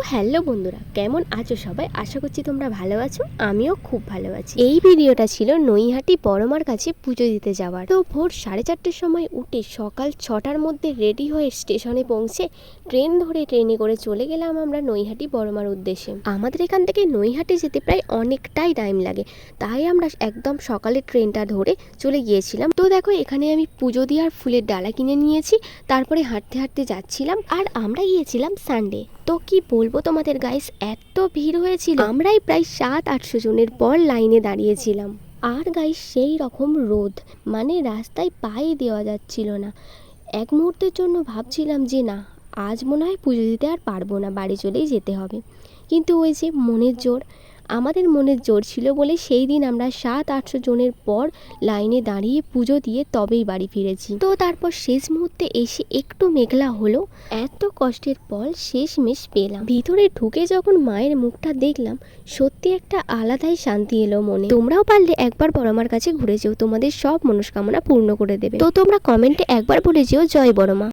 Hello বন্ধুরা, কেমন আছো সবাই? আশা করছি তোমরা ভালো আছো। আমিও খুব ভালো আছি। এই ভিডিওটা ছিল নৈহাটি বড়মার কাছে পুজো দিতে যাওয়ার। তো ভোর 4:30টার সময় উঠে সকাল 6টার মধ্যে রেডি হয়ে স্টেশনে পৌঁছে ট্রেনে করে চলে গেলাম আমরা নৈহাটি বড়মার উদ্দেশ্যে। আমাদের এখান থেকে নৈহাটি যেতে প্রায় অনেকটাই টাইম লাগে, তাই আমরা একদম সকালে ট্রেনটা ধরে চলে গিয়েছিলাম। তো দেখো, এখানে আমি পুজো দেওয়ার ফুলের ডালা কিনে নিয়েছি, তারপরে হাঁটতে হাঁটতে যাচ্ছিলাম। আর আমরা গিয়েছিলাম সানডে। তো কি বলবো তোমাদের গাইস, এত ভিড় হয়েছিল, আমরাই প্রায় 700-800 জনের পর লাইনে দাঁড়িয়েছিলাম। আর গাইস সেই রকম রোদ, মানে রাস্তায় পায়ে দেওয়া যাচ্ছিল না। এক মুহূর্তের জন্য ভাবছিলাম যে না, আজ মনে হয় পুজো দিতে আর পারবো না, বাড়ি চলেই যেতে হবে। কিন্তু ওই যে মনের জোর, আমাদের মনের জোর ছিল বলে সেই দিন আমরা 700-800 জনের পর লাইনে দাঁড়িয়ে পুজো দিয়ে তবেই বাড়ি ফিরেছি। তো তারপর শেষ মুহূর্তে এসে একটু মেঘলা হলো, এত কষ্টের পর শেষমেশ পেলাম। ভিতরে ঢুকে যখন মায়ের মুখটা দেখলাম, সত্যি একটা আলাদাই শান্তি এলো মনে। তোমরাও পারলে একবার বড়মার কাছে ঘুরে যেও, তোমাদের সব মনস্কামনা পূর্ণ করে দেবে। তো তোমরা কমেন্টে একবার বলে যেও জয় বড়মা।